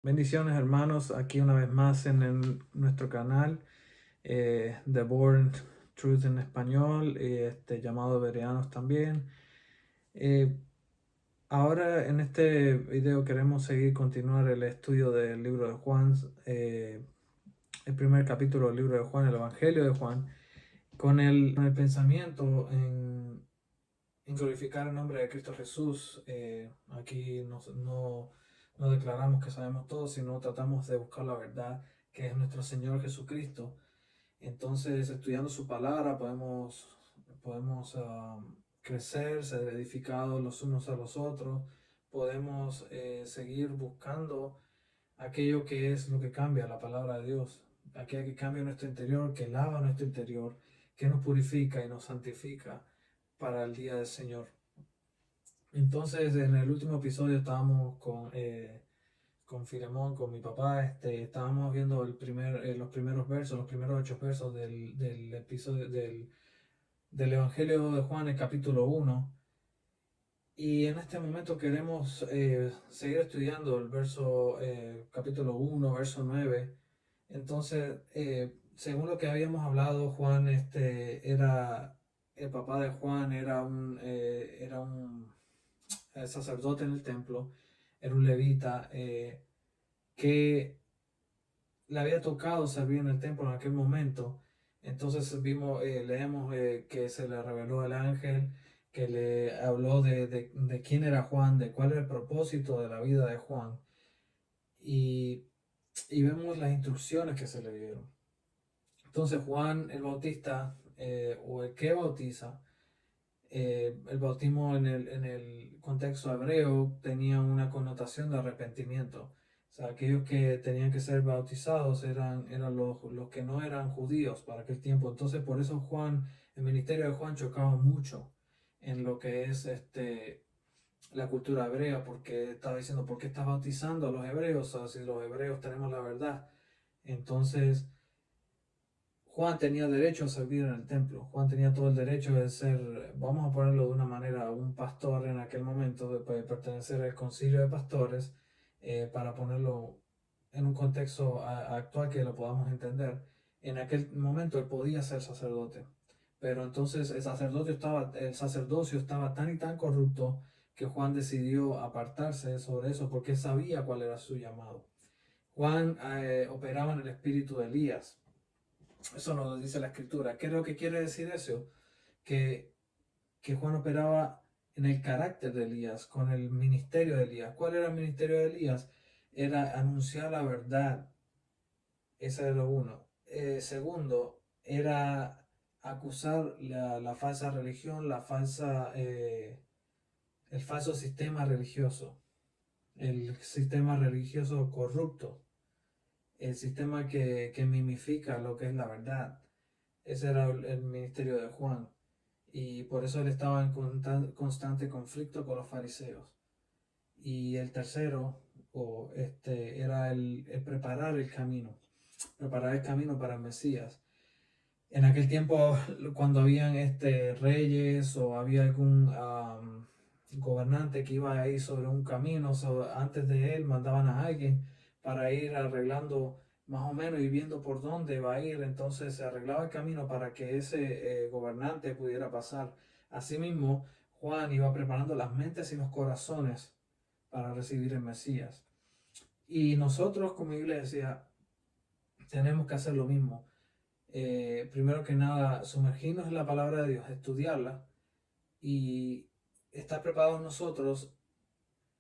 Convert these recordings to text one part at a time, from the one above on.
Bendiciones hermanos, aquí una vez más en nuestro canal The Born Truth en español, llamado Bereanos también. Eh, Ahora en este video queremos continuar el estudio del libro de Juan, el primer capítulo del libro de Juan, el Evangelio de Juan, con el pensamiento en glorificar el nombre de Cristo Jesús. Aquí no declaramos que sabemos todo, sino tratamos de buscar la verdad, que es nuestro Señor Jesucristo. Entonces, estudiando su palabra, podemos crecer, ser edificados los unos a los otros, podemos seguir buscando aquello que es lo que cambia la palabra de Dios, aquello que cambia nuestro interior, que lava nuestro interior, que nos purifica y nos santifica para el día del Señor. Entonces, en el último episodio estábamos con Filemón, con mi papá, estábamos viendo los primeros versos, los primeros 8 versos del episodio del Evangelio de Juan, el capítulo 1. Y en este momento queremos seguir estudiando el capítulo 1, verso 9. Entonces, según lo que habíamos hablado, Juan, el papá de Juan era un sacerdote en el templo, era un levita que le había tocado servir en el templo en aquel momento. Entonces leemos que se le reveló el ángel, que le habló de quién era Juan, de cuál era el propósito de la vida de Juan. Y, y vemos las instrucciones que se le dieron. Entonces Juan el Bautista, o el que bautiza, el bautismo en el contexto hebreo tenía una connotación de arrepentimiento. O sea, aquellos que tenían que ser bautizados eran los que no eran judíos para aquel tiempo. Entonces, por eso el ministerio de Juan chocaba mucho en lo que es la cultura hebrea, porque estaba diciendo, ¿por qué estás bautizando a los hebreos? O sea, si los hebreos tenemos la verdad. Entonces, Juan tenía derecho a servir en el templo. Juan tenía todo el derecho de ser, vamos a ponerlo de una manera, un pastor en aquel momento, de pertenecer al concilio de pastores, para ponerlo en un contexto actual que lo podamos entender. En aquel momento él podía ser sacerdote, pero entonces el sacerdocio estaba tan y tan corrupto que Juan decidió apartarse sobre eso porque sabía cuál era su llamado. Juan operaba en el espíritu de Elías. Eso nos lo dice la escritura. ¿Qué es lo que quiere decir eso? Que, que Juan operaba en el carácter de Elías, con el ministerio de Elías. ¿Cuál era el ministerio de Elías? Era anunciar la verdad. Ese era lo uno. Segundo, era acusar la falsa religión, el falso sistema religioso, el sistema religioso corrupto, el sistema que mimifica lo que es la verdad. Ese era el ministerio de Juan. Y por eso él estaba en constante conflicto con los fariseos. Y el tercero, era el preparar el camino para el Mesías. En aquel tiempo, cuando habían reyes o había algún gobernante que iba a ir sobre un camino, antes de él mandaban a alguien para ir arreglando más o menos y viendo por dónde va a ir. Entonces se arreglaba el camino para que ese gobernante pudiera pasar. Asimismo, Juan iba preparando las mentes y los corazones para recibir el Mesías. Y nosotros como iglesia tenemos que hacer lo mismo. Primero que nada, sumergirnos en la palabra de Dios, estudiarla y estar preparados nosotros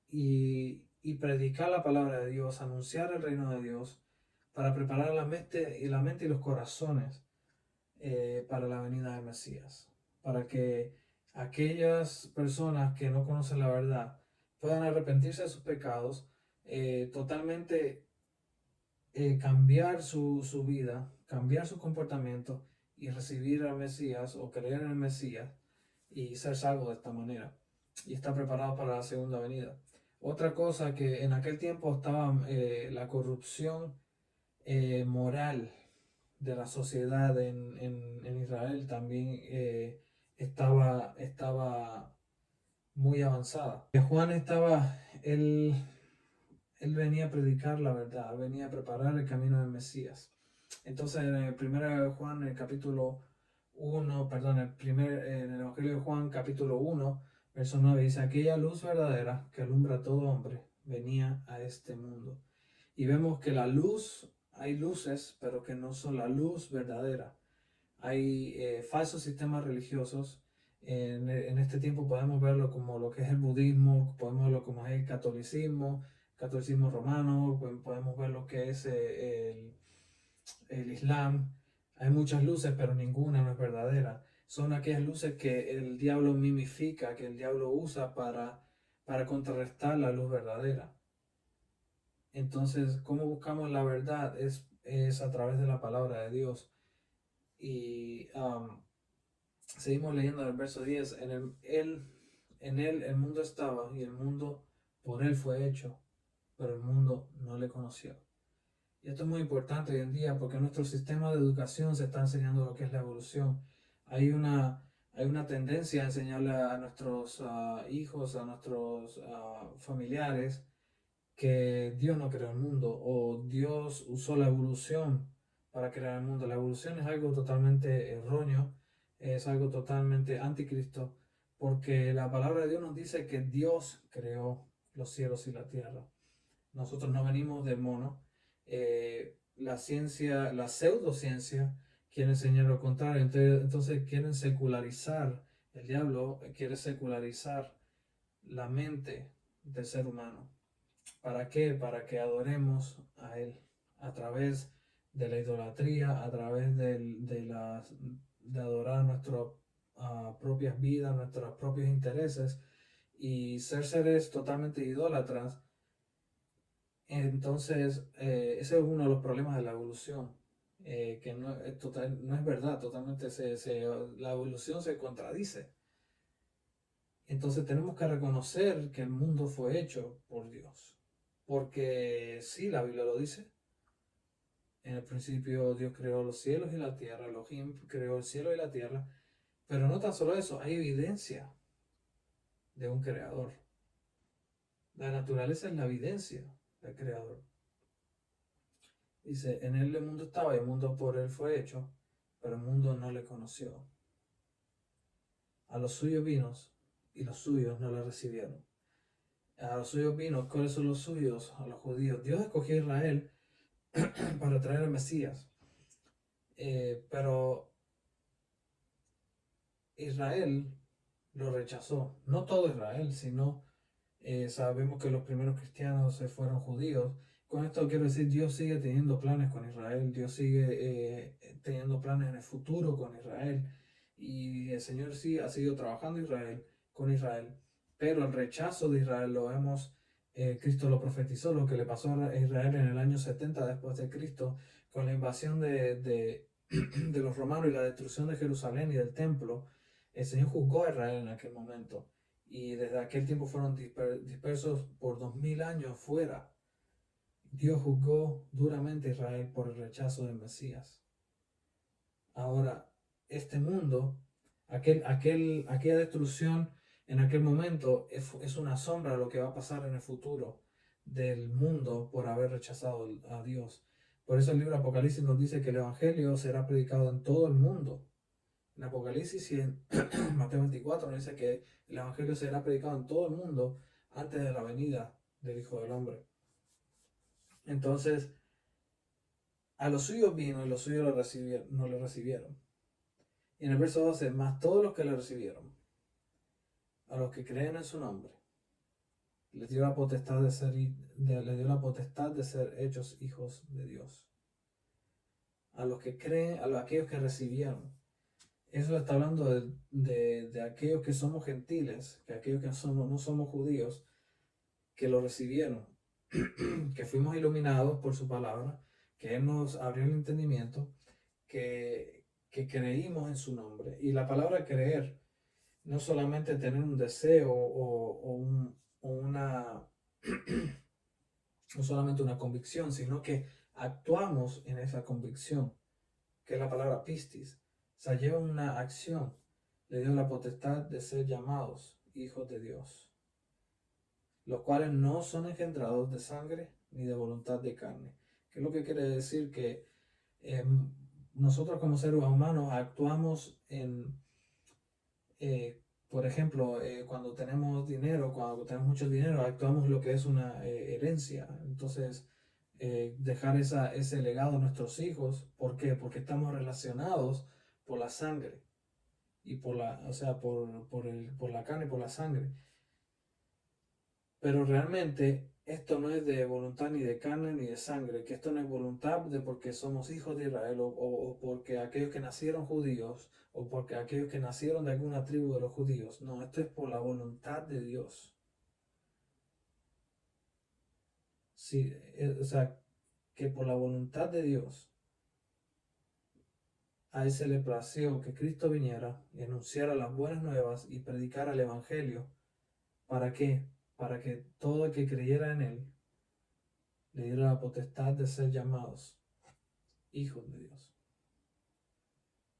y predicar la palabra de Dios, anunciar el reino de Dios para preparar la mente y los corazones para la venida del Mesías, para que aquellas personas que no conocen la verdad puedan arrepentirse de sus pecados, totalmente cambiar su vida, cambiar su comportamiento y recibir al Mesías o creer en el Mesías y ser salvo de esta manera y estar preparado para la segunda venida. Otra cosa que en aquel tiempo estaba la corrupción moral de la sociedad en Israel también estaba muy avanzada. Juan Él venía a predicar la verdad, venía a preparar el camino del Mesías. Entonces en el 1 Juan, el capítulo 1, perdón, en el Evangelio de Juan, capítulo 1, verso 9, dice: aquella luz verdadera que alumbra a todo hombre venía a este mundo. Y vemos que la luz, hay luces, pero que no son la luz verdadera. Hay falsos sistemas religiosos. En este tiempo podemos verlo como lo que es el budismo, podemos verlo como es el catolicismo romano, podemos ver lo que es el islam. Hay muchas luces, pero ninguna no es verdadera. Son aquellas luces que el diablo mimifica, que el diablo usa para contrarrestar la luz verdadera. Entonces, ¿cómo buscamos la verdad? Es a través de la palabra de Dios. Y seguimos leyendo el verso 10. En él el mundo estaba y el mundo por él fue hecho, pero el mundo no le conoció. Y esto es muy importante hoy en día porque nuestro sistema de educación se está enseñando lo que es la evolución. Hay una tendencia a enseñarle a nuestros hijos, a nuestros familiares, que Dios no creó el mundo o Dios usó la evolución para crear el mundo. La evolución es algo totalmente erróneo, es algo totalmente anticristo, porque la palabra de Dios nos dice que Dios creó los cielos y la tierra. Nosotros no venimos del mono. La ciencia, la pseudociencia, quiere enseñar lo contrario. Entonces quieren secularizar, el diablo quiere secularizar la mente del ser humano. ¿Para qué? Para que adoremos a Él a través de la idolatría, a través de adorar nuestras propias vidas, nuestros propios intereses y ser seres totalmente idólatras. Entonces, ese es uno de los problemas de la evolución, que no es verdad, totalmente la evolución se contradice. Entonces tenemos que reconocer que el mundo fue hecho por Dios. Porque sí, la Biblia lo dice. En el principio Dios creó los cielos y la tierra. Elohim creó el cielo y la tierra. Pero no tan solo eso, hay evidencia de un creador. La naturaleza es la evidencia del creador. Dice, en él el mundo estaba y el mundo por él fue hecho, pero el mundo no le conoció. A los suyos vino y los suyos no le recibieron. A los suyos vino, ¿cuáles son los suyos? A los judíos. Dios escogió a Israel para traer al Mesías. Pero Israel lo rechazó. No todo Israel, sino sabemos que los primeros cristianos se fueron judíos. Con esto quiero decir, Dios sigue teniendo planes con Israel, Dios sigue teniendo planes en el futuro con Israel. Y el Señor sí ha seguido trabajando con Israel. Pero el rechazo de Israel lo vemos, Cristo lo profetizó, lo que le pasó a Israel en el año 70 después de Cristo, con la invasión de los romanos y la destrucción de Jerusalén y del templo. El Señor juzgó a Israel en aquel momento y desde aquel tiempo fueron dispersos por 2000 años fuera. Dios juzgó duramente a Israel por el rechazo del Mesías. Ahora, este mundo, aquella destrucción en aquel momento es una sombra de lo que va a pasar en el futuro del mundo por haber rechazado a Dios. Por eso el libro de Apocalipsis nos dice que el Evangelio será predicado en todo el mundo. En Apocalipsis y en Mateo 24 nos dice que el Evangelio será predicado en todo el mundo antes de la venida del Hijo del Hombre. Entonces, a los suyos vino y los suyos no le recibieron. Y en el verso 12, más todos los que le recibieron, a los que creen en su nombre, les dio la potestad de ser hechos hijos de Dios. A los que creen, aquellos que recibieron. Eso está hablando de aquellos que somos gentiles, que aquellos que no somos judíos, que lo recibieron, que fuimos iluminados por su palabra, que Él nos abrió el entendimiento, que creímos en su nombre. Y la palabra creer no solamente tener un deseo no solamente una convicción, sino que actuamos en esa convicción, que es la palabra pistis. O sea, lleva una acción. Le dio la potestad de ser llamados hijos de Dios, los cuales no son engendrados de sangre, ni de voluntad de carne. ¿Qué es lo que quiere decir? Que nosotros como seres humanos actuamos por ejemplo, cuando tenemos dinero, cuando tenemos mucho dinero, actuamos lo que es una herencia. Entonces, dejar ese legado a nuestros hijos. ¿Por qué? Porque estamos relacionados por la sangre y o sea, por la carne y por la sangre. Pero realmente esto no es de voluntad ni de carne ni de sangre, que esto no es voluntad de porque somos hijos de Israel o porque aquellos que nacieron judíos o porque aquellos que nacieron de alguna tribu de los judíos. No, esto es por la voluntad de Dios. Sí, o sea, que por la voluntad de Dios a él se le plació que Cristo viniera y anunciara las buenas nuevas y predicara el Evangelio. ¿Para qué? Para que todo el que creyera en él le diera la potestad de ser llamados hijos de Dios.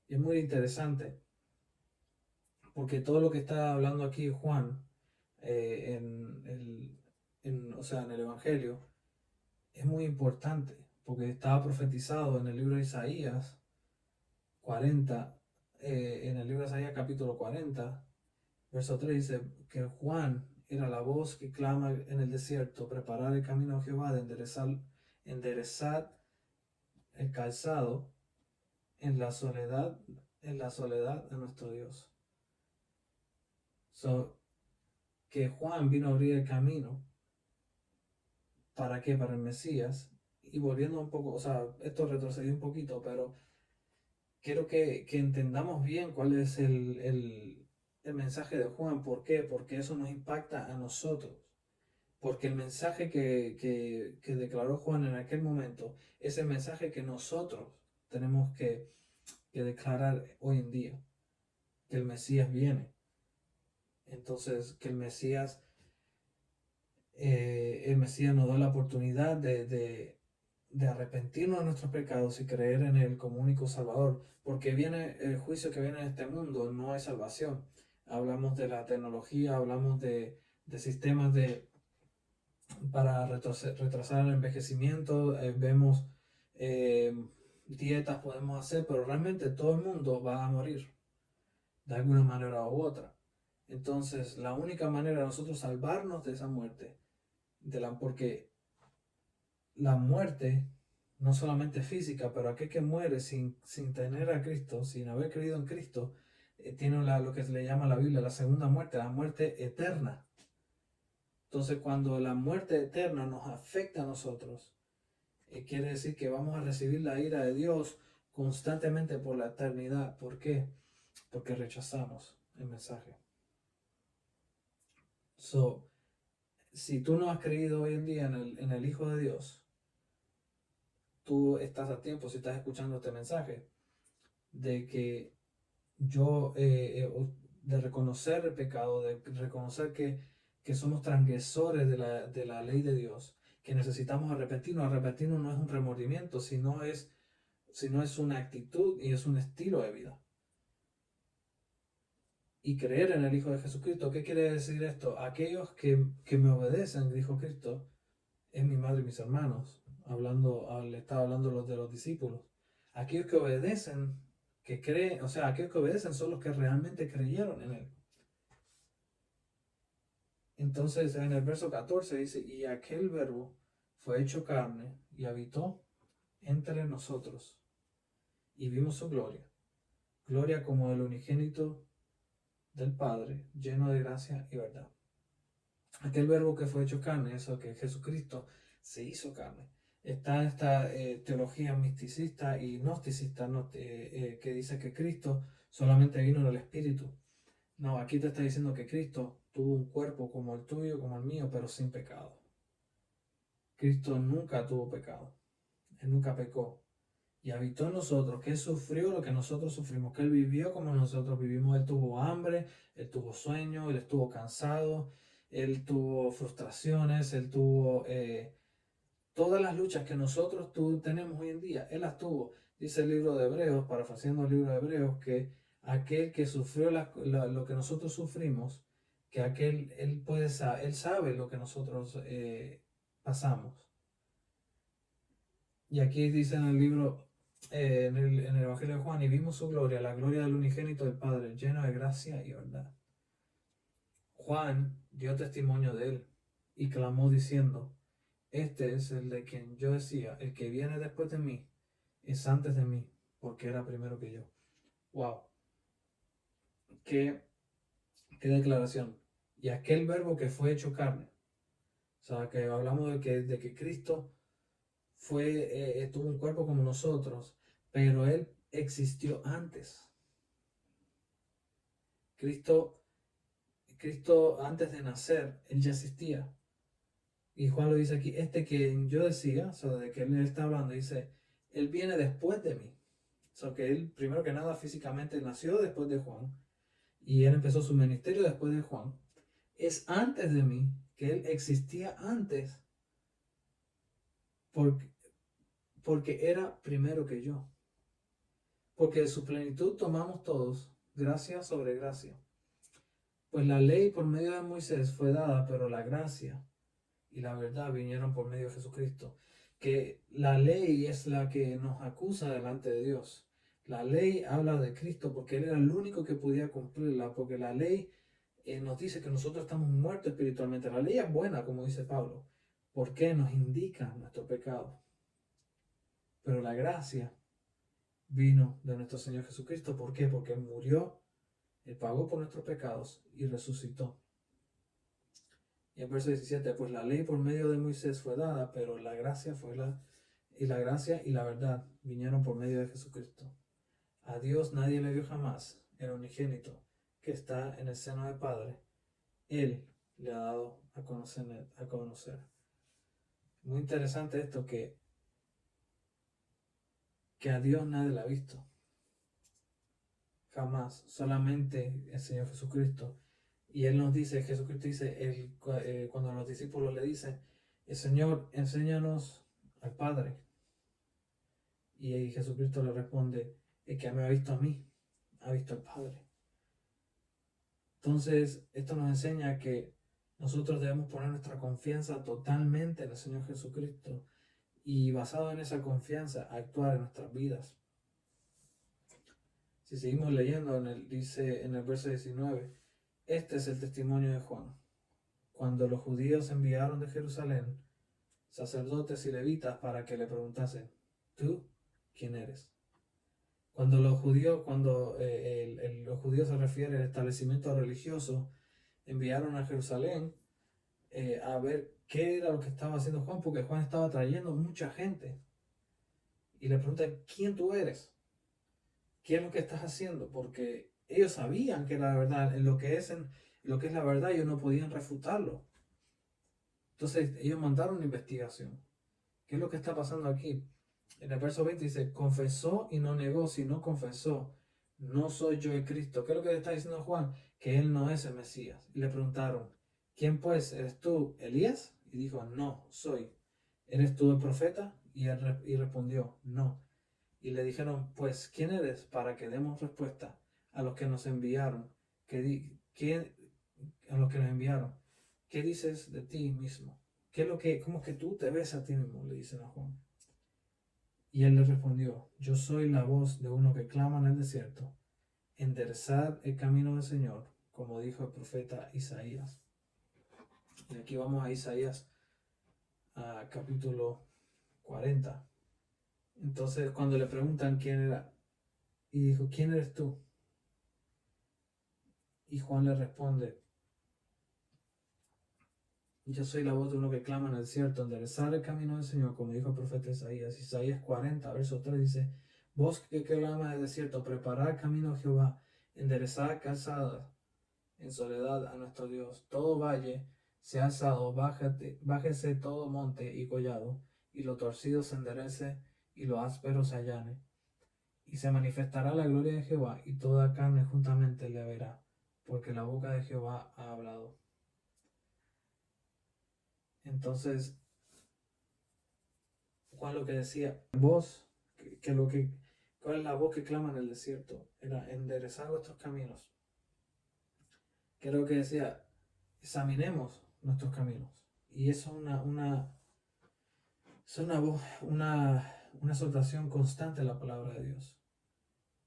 Y es muy interesante porque todo lo que está hablando aquí Juan o sea, en el Evangelio es muy importante porque estaba profetizado en el libro de Isaías 40, en el libro de Isaías capítulo 40, verso 3 dice que Juan era la voz que clama en el desierto, preparar el camino a Jehová, de enderezar el calzado en la soledad de nuestro Dios. So, que Juan vino a abrir el camino. ¿Para qué? Para el Mesías. Y volviendo un poco, o sea, esto retrocedió un poquito, pero quiero que entendamos bien cuál es el mensaje de Juan. ¿Por qué? Porque eso nos impacta a nosotros. Porque el mensaje que declaró Juan en aquel momento es el mensaje que nosotros tenemos que declarar hoy en día. Que el Mesías viene. Entonces, que el Mesías nos da la oportunidad de arrepentirnos de nuestros pecados y creer en Él como único Salvador, porque viene el juicio que viene en este mundo, no hay salvación. Hablamos de la tecnología, hablamos de sistemas para retrasar el envejecimiento, vemos eh, dietas podemos hacer, pero realmente todo el mundo va a morir de alguna manera u otra. Entonces, la única manera de nosotros salvarnos de esa muerte, porque la muerte, no solamente física, pero aquel que muere sin tener a Cristo, sin haber creído en Cristo, tiene lo que se le llama la Biblia la segunda muerte, la muerte eterna. Entonces, cuando la muerte eterna nos afecta a nosotros, quiere decir que vamos a recibir la ira de Dios constantemente por la eternidad. ¿Por qué? Porque rechazamos el mensaje. So, si tú no has creído hoy en día en el Hijo de Dios, tú estás a tiempo, si estás escuchando este mensaje, de que de reconocer el pecado, de reconocer que somos transgresores de la ley de Dios, que necesitamos arrepentirnos. Arrepentirnos no es un remordimiento, sino es una actitud y es un estilo de vida. Y creer en el Hijo de Jesucristo, ¿qué quiere decir esto? Aquellos que me obedecen, dijo Cristo, es mi madre y mis hermanos. Le estaba hablando de los discípulos. Aquellos que obedecen, que creen, o sea, aquellos que obedecen son los que realmente creyeron en Él. Entonces en el verso 14 dice, y aquel verbo fue hecho carne y habitó entre nosotros. Y vimos su gloria. Gloria como el unigénito del Padre, lleno de gracia y verdad. Aquel verbo que fue hecho carne, eso que Jesucristo se hizo carne. Está esta teología misticista y gnosticista que dice que Cristo solamente vino en el Espíritu. No, aquí te está diciendo que Cristo tuvo un cuerpo como el tuyo, como el mío, pero sin pecado. Cristo nunca tuvo pecado. Él nunca pecó. Y habitó en nosotros, que Él sufrió lo que nosotros sufrimos, que Él vivió como nosotros vivimos. Él tuvo hambre, Él tuvo sueño, Él estuvo cansado, Él tuvo frustraciones, Él tuvo todas las luchas que nosotros tenemos hoy en día. Él las tuvo. Dice el libro de Hebreos, parafraseando el libro de Hebreos, que aquel que sufrió lo que nosotros sufrimos, que Él sabe lo que nosotros pasamos. Y aquí dice en el libro, en el Evangelio de Juan, y vimos su gloria, la gloria del unigénito del Padre, lleno de gracia y verdad. Juan dio testimonio de él y clamó diciendo, este es el de quien yo decía, el que viene después de mí es antes de mí, porque era primero que yo. Wow, qué, qué declaración. Y aquel verbo que fue hecho carne. O sea, que hablamos de que Cristo tuvo un cuerpo como nosotros, pero Él existió antes. Cristo, Cristo antes de nacer, Él ya existía. Y Juan lo dice aquí, este que yo decía, o sea, de que Él está hablando, dice, Él viene después de mí. O sea, que Él, primero que nada, físicamente nació después de Juan. Y Él empezó su ministerio después de Juan. Es antes de mí, que Él existía antes, porque, porque era primero que yo. Porque de su plenitud tomamos todos, gracia sobre gracia. Pues la ley por medio de Moisés fue dada, pero la gracia y la verdad vinieron por medio de Jesucristo. Que la ley es la que nos acusa delante de Dios. La ley habla de Cristo porque Él era el único que podía cumplirla, porque la ley nos dice que nosotros estamos muertos espiritualmente. La ley es buena, como dice Pablo, porque nos indica nuestro pecado. Pero la gracia vino de nuestro Señor Jesucristo. ¿Por qué? Porque Él murió, Él pagó por nuestros pecados y resucitó. Y en verso 17, pues la ley por medio de Moisés fue dada, pero la gracia la gracia y la verdad vinieron por medio de Jesucristo. A Dios nadie le dio jamás, el unigénito que está en el seno del Padre. Él le ha dado a conocer. Muy interesante esto que a Dios nadie le ha visto. Jamás, solamente el Señor Jesucristo. Y Él nos dice, Jesucristo dice, cuando los discípulos le dicen, el Señor, enséñanos al Padre. Y Jesucristo le responde, el que me ha visto a mí, ha visto al Padre. Entonces, esto nos enseña que nosotros debemos poner nuestra confianza totalmente en el Señor Jesucristo y basado en esa confianza actuar en nuestras vidas. Si seguimos leyendo, dice en el verso 19, este es el testimonio de Juan. Cuando los judíos enviaron de Jerusalén sacerdotes y levitas para que le preguntasen, ¿tú quién eres? Cuando los judíos se refiere al establecimiento religioso, enviaron a Jerusalén a ver qué era lo que estaba haciendo Juan, porque Juan estaba trayendo mucha gente. Y le preguntan, ¿quién tú eres? ¿Qué es lo que estás haciendo? Porque ellos sabían que era la verdad, en lo que es la verdad, ellos no podían refutarlo. Entonces ellos mandaron una investigación. ¿Qué es lo que está pasando aquí? En el verso 20 dice, confesó y no negó, sino confesó, no soy yo el Cristo. ¿Qué es lo que le está diciendo Juan? Que él no es el Mesías. Y le preguntaron, ¿quién pues? ¿Eres tú Elías? Y dijo, no, soy. ¿Eres tú el profeta? Y respondió, no. Y le dijeron, pues, ¿quién eres? Para que demos respuesta a los que nos enviaron. A los que nos enviaron. ¿Qué dices de ti mismo? ¿Cómo es que tú te ves a ti mismo? Le dicen a Juan. Y él le respondió, yo soy la voz de uno que clama en el desierto, enderezad el camino del Señor, como dijo el profeta Isaías. Y aquí vamos a Isaías, capítulo 40. Entonces cuando le preguntan quién era, y dijo, ¿quién eres tú? Y Juan le responde, yo soy la voz de uno que clama en el desierto, enderezar el camino del Señor, como dijo el profeta Isaías. Isaías 40, verso 3 dice, vos que clama en el desierto, preparad el camino de Jehová, enderezad calzadas en soledad a nuestro Dios. Todo valle se ha alzado, bájese todo monte y collado, y lo torcido se enderece, y lo áspero se allane. Y se manifestará la gloria de Jehová, y toda carne juntamente le verá, porque la boca de Jehová ha hablado. Entonces, Juan lo que decía, ¿cuál es la voz que clama en el desierto? Era enderezar vuestros caminos. Que era lo que decía, examinemos nuestros caminos. Y eso es una voz, una exhortación constante a la palabra de Dios.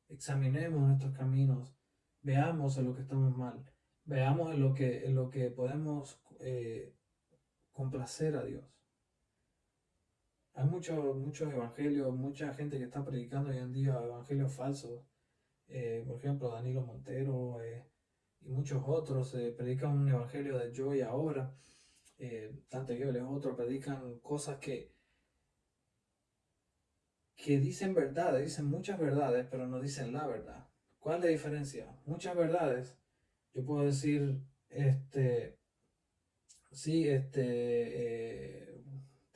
Examinemos nuestros caminos, veamos en lo que estamos mal, veamos en lo que podemos complacer a Dios. Hay muchos evangelios, mucha gente que está predicando hoy en día evangelios falsos. Por ejemplo, Danilo Montero y muchos otros predican un evangelio de yo y ahora. Dante Gebel, otros predican cosas que dicen verdades, dicen muchas verdades, pero no dicen la verdad. ¿Cuál es la diferencia? Muchas verdades, yo puedo decir, sí, te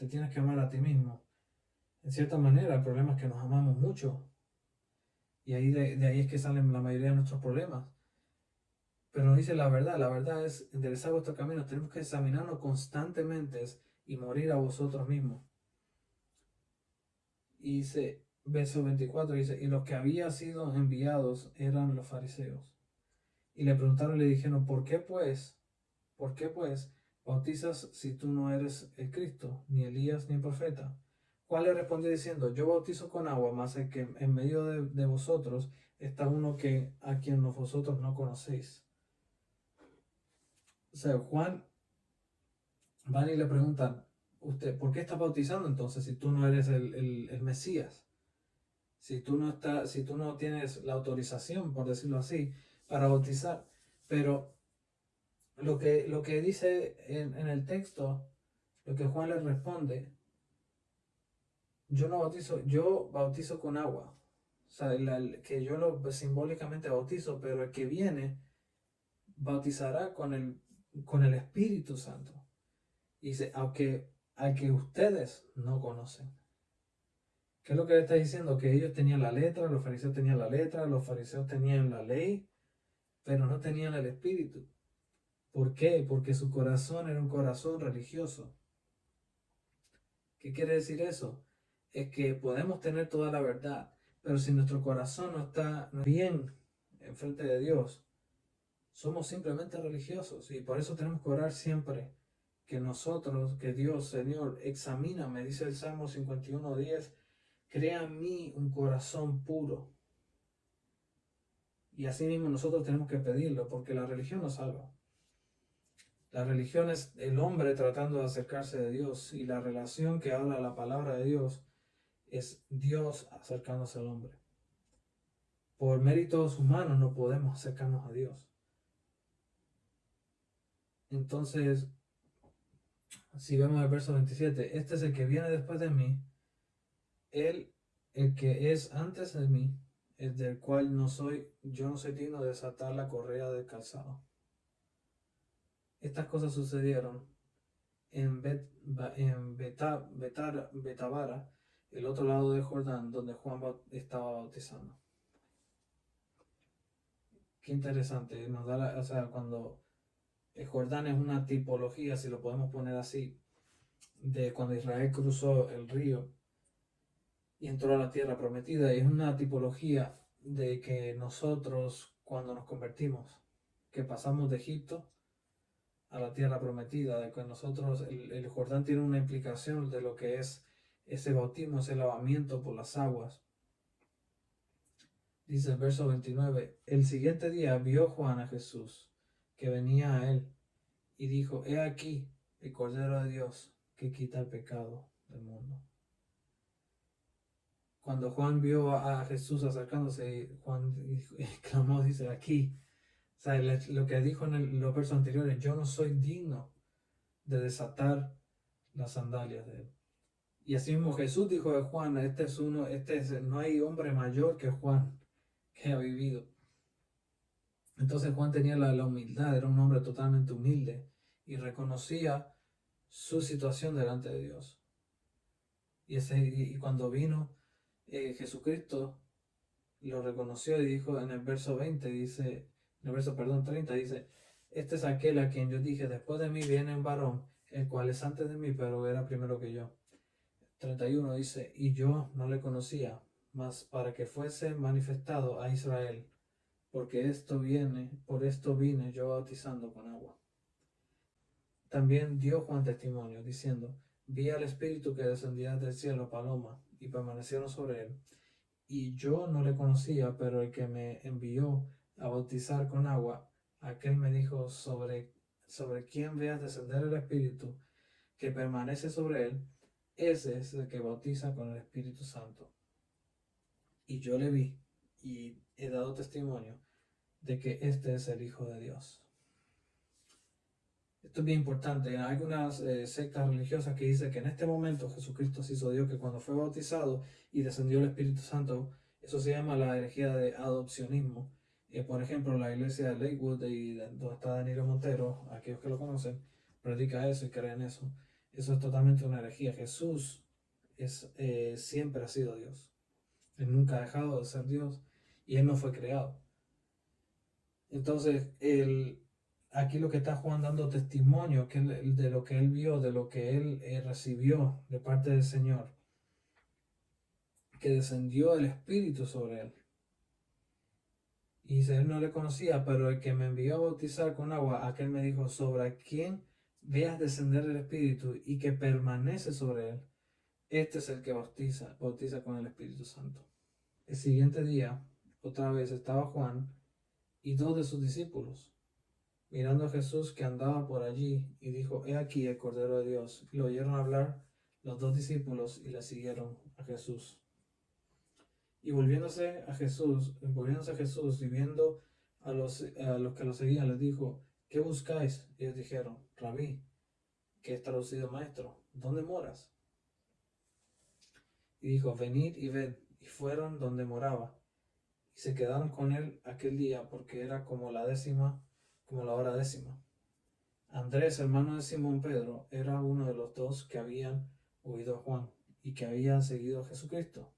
tienes que amar a ti mismo. En cierta manera, el problema es que nos amamos mucho. Y ahí de ahí es que salen la mayoría de nuestros problemas. Pero no dice la verdad es enderezar vuestro camino. Tenemos que examinarnos constantemente y morir a vosotros mismos. Y dice, verso 24, dice, y los que habían sido enviados eran los fariseos. Y le preguntaron y le dijeron, ¿por qué pues bautizas si tú no eres el Cristo, ni Elías, ni el profeta? ¿Cuál le respondió diciendo, yo bautizo con agua, mas el que en medio de vosotros está uno a quien vosotros no conocéis? O sea, Juan van y le preguntan, usted, ¿por qué estás bautizando entonces si tú no eres el Mesías? Si tú no tienes la autorización, por decirlo así, para bautizar. Pero lo que dice en el texto, lo que Juan le responde, yo no bautizo, yo bautizo con agua. O sea, que yo lo simbólicamente bautizo, pero el que viene bautizará con el Espíritu Santo. Y dice, aunque al que ustedes no conocen. ¿Qué es lo que le está diciendo? Que ellos tenían la letra, los fariseos tenían la letra, los fariseos tenían la ley, pero no tenían el Espíritu. ¿Por qué? Porque su corazón era un corazón religioso. ¿Qué quiere decir eso? Es que podemos tener toda la verdad, pero si nuestro corazón no está bien en frente de Dios, somos simplemente religiosos. Y por eso tenemos que orar siempre que nosotros, que Dios, Señor, examíname, dice el Salmo 51:10, crea en mí un corazón puro. Y así mismo nosotros tenemos que pedirlo, porque la religión no salva. La religión es el hombre tratando de acercarse de Dios, y la relación que habla la palabra de Dios es Dios acercándose al hombre. Por méritos humanos no podemos acercarnos a Dios. Entonces, si vemos el verso 27, este es el que viene después de mí, él, el que es antes de mí, el del cual yo no soy digno de desatar la correa del calzado. Estas cosas sucedieron en Betabara, el otro lado de Jordán, donde Juan estaba bautizando. Qué interesante, nos da o sea, cuando el Jordán es una tipología, si lo podemos poner así, de cuando Israel cruzó el río y entró a la tierra prometida, y es una tipología de que nosotros, cuando nos convertimos, que pasamos de Egipto a la tierra prometida, de que nosotros, el Jordán tiene una implicación de lo que es ese bautismo, ese lavamiento por las aguas. Dice el verso 29, el siguiente día vio Juan a Jesús, que venía a él, y dijo, he aquí el Cordero de Dios que quita el pecado del mundo. Cuando Juan vio a Jesús acercándose, Juan clamó, dice, aquí. O sea, lo que dijo en los versos anteriores, yo no soy digno de desatar las sandalias de él. Y así mismo Jesús dijo de Juan, no hay hombre mayor que Juan que ha vivido. Entonces Juan tenía la humildad, era un hombre totalmente humilde y reconocía su situación delante de Dios. Y cuando vino Jesucristo, lo reconoció y dijo en el verso 20, dice, en el verso, 30, dice, este es aquel a quien yo dije, después de mí viene un varón, el cual es antes de mí, pero era primero que yo. 31 dice, y yo no le conocía, mas para que fuese manifestado a Israel, porque por esto vine yo bautizando con agua. También dio Juan testimonio, diciendo, vi al Espíritu que descendía del cielo, paloma, y permanecieron sobre él. Y yo no le conocía, pero el que me envió a bautizar con agua, aquel me dijo, sobre quien veas descender el Espíritu, que permanece sobre él, ese es el que bautiza con el Espíritu Santo. Y yo le vi y he dado testimonio de que este es el Hijo de Dios. Esto es bien importante. Hay algunas sectas religiosas que dicen que en este momento Jesucristo se hizo Dios, que cuando fue bautizado y descendió el Espíritu Santo, eso se llama la herejía de adopcionismo. Por ejemplo, la iglesia de Lakewood, donde está Danilo Montero, aquellos que lo conocen, predica eso y creen eso. Eso es totalmente una herejía. Jesús siempre ha sido Dios. Él nunca ha dejado de ser Dios y Él no fue creado. Entonces, aquí lo que está Juan dando testimonio de lo que él vio, de lo que él recibió de parte del Señor, que descendió el Espíritu sobre él. Y dice, él no le conocía, pero el que me envió a bautizar con agua, aquel me dijo, sobre quien veas descender el Espíritu y que permanece sobre él, este es el que bautiza con el Espíritu Santo. El siguiente día, otra vez estaba Juan y dos de sus discípulos, mirando a Jesús que andaba por allí, y dijo, he aquí el Cordero de Dios. Y lo oyeron hablar los dos discípulos y le siguieron a Jesús. Y volviéndose a Jesús y viendo a los que lo seguían, les dijo, ¿qué buscáis? Y ellos dijeron, Rabí, que es traducido maestro, ¿dónde moras? Y dijo, venid y ved. Y fueron donde moraba. Y se quedaron con él aquel día, porque era como la hora décima. Andrés, hermano de Simón Pedro, era uno de los dos que habían oído a Juan y que habían seguido a Jesucristo.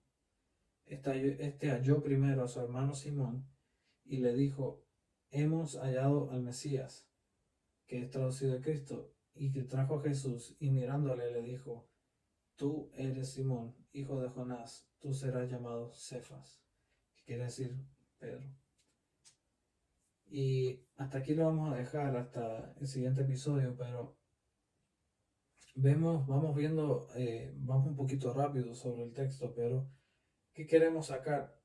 Este halló primero a su hermano Simón y le dijo, hemos hallado al Mesías, que es traducido de Cristo, y que trajo a Jesús, y mirándole le dijo, tú eres Simón, hijo de Jonás, tú serás llamado Cefas, que quiere decir Pedro. Y hasta aquí lo vamos a dejar hasta el siguiente episodio, pero vamos viendo, vamos un poquito rápido sobre el texto, pero ¿qué queremos sacar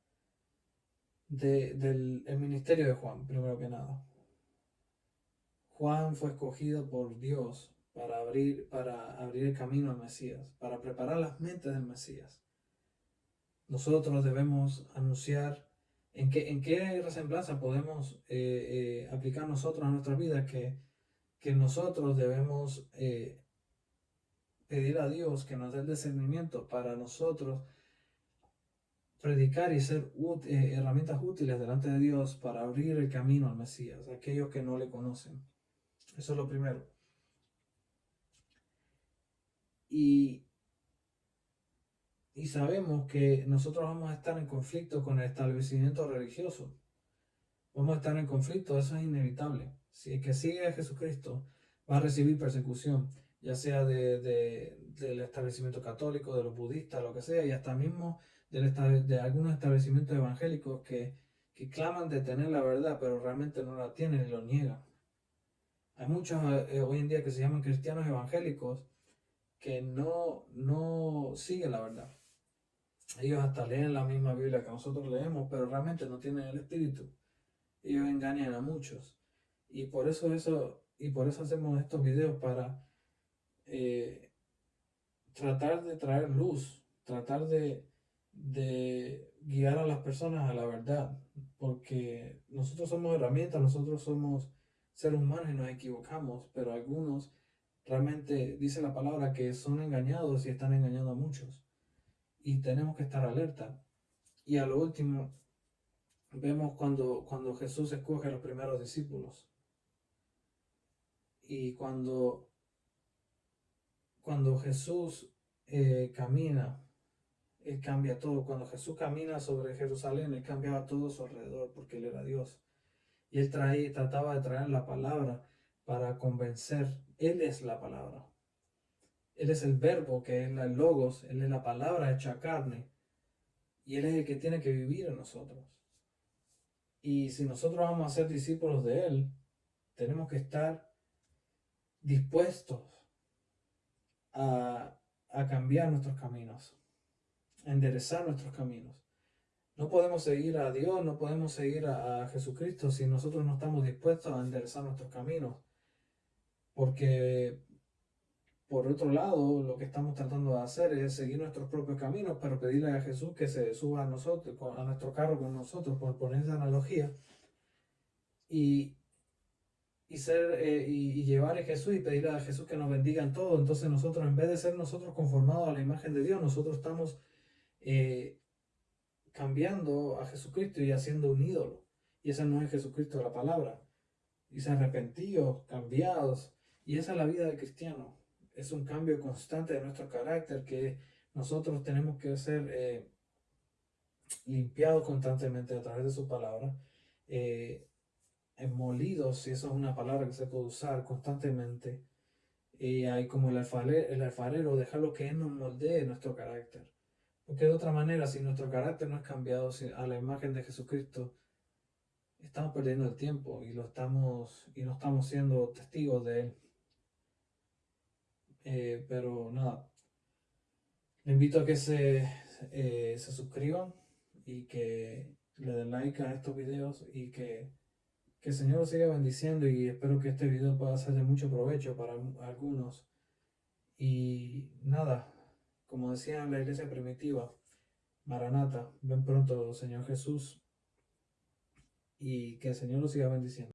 del ministerio de Juan, primero que nada? Juan fue escogido por Dios para abrir el camino al Mesías, para preparar las mentes del Mesías. Nosotros debemos anunciar en qué resemblanza podemos aplicar nosotros a nuestra vida, que nosotros debemos pedir a Dios que nos dé el discernimiento para nosotros predicar y ser herramientas útiles delante de Dios para abrir el camino al Mesías, a aquellos que no le conocen. Eso es lo primero. Y sabemos que nosotros vamos a estar en conflicto con el establecimiento religioso. Vamos a estar en conflicto, eso es inevitable. Si el que sigue a Jesucristo va a recibir persecución, ya sea del establecimiento católico, de los budistas, lo que sea, y hasta mismo de algunos establecimientos evangélicos que claman de tener la verdad, pero realmente no la tienen y lo niegan. Hay muchos hoy en día que se llaman cristianos evangélicos que no siguen la verdad. Ellos hasta leen la misma Biblia que nosotros leemos, pero realmente no tienen el Espíritu. Ellos engañan a muchos. Y por eso hacemos estos videos para tratar de traer luz, tratar de guiar a las personas a la verdad, porque nosotros somos herramientas, nosotros somos seres humanos y nos equivocamos, pero algunos realmente dice la palabra que son engañados y están engañando a muchos. Y tenemos que estar alerta. Y a lo último, vemos cuando Jesús escoge a los primeros discípulos. Y cuando Jesús camina, Él cambia todo. Cuando Jesús camina sobre Jerusalén, Él cambiaba todo a su alrededor porque Él era Dios. Y Él trataba de traer la palabra para convencer. Él es la palabra. Él es el verbo, que es el logos. Él es la palabra hecha carne. Y Él es el que tiene que vivir en nosotros. Y si nosotros vamos a ser discípulos de Él, tenemos que estar dispuestos a a cambiar nuestros caminos, a enderezar nuestros caminos. No podemos seguir a Dios, no podemos seguir a Jesucristo si nosotros no estamos dispuestos a enderezar nuestros caminos. Porque, por otro lado, lo que estamos tratando de hacer es seguir nuestros propios caminos, pero pedirle a Jesús que se suba a nosotros, a nuestro carro con nosotros, por poner esa analogía, y, y llevar a Jesús y pedirle a Jesús que nos bendiga en todo. Entonces nosotros, en vez de ser nosotros conformados a la imagen de Dios, nosotros estamos cambiando a Jesucristo y haciendo un ídolo. Y ese no es Jesucristo de la palabra. Dice arrepentidos, cambiados. Y esa es la vida del cristiano. Es un cambio constante de nuestro carácter que nosotros tenemos que ser limpiados constantemente a través de su palabra. Molidos, si eso es una palabra que se puede usar constantemente. Y hay como el alfarero, dejarlo que Él nos moldee nuestro carácter. Porque de otra manera, si nuestro carácter no es cambiado a la imagen de Jesucristo, estamos perdiendo el tiempo y no estamos siendo testigos de Él. Pero nada, le invito a que se suscriban y que le den like a estos videos y que el Señor los siga bendiciendo, y espero que este video pueda ser de mucho provecho para algunos. Y nada, como decía en la iglesia primitiva, Maranata, ven pronto, Señor Jesús, y que el Señor los siga bendiciendo.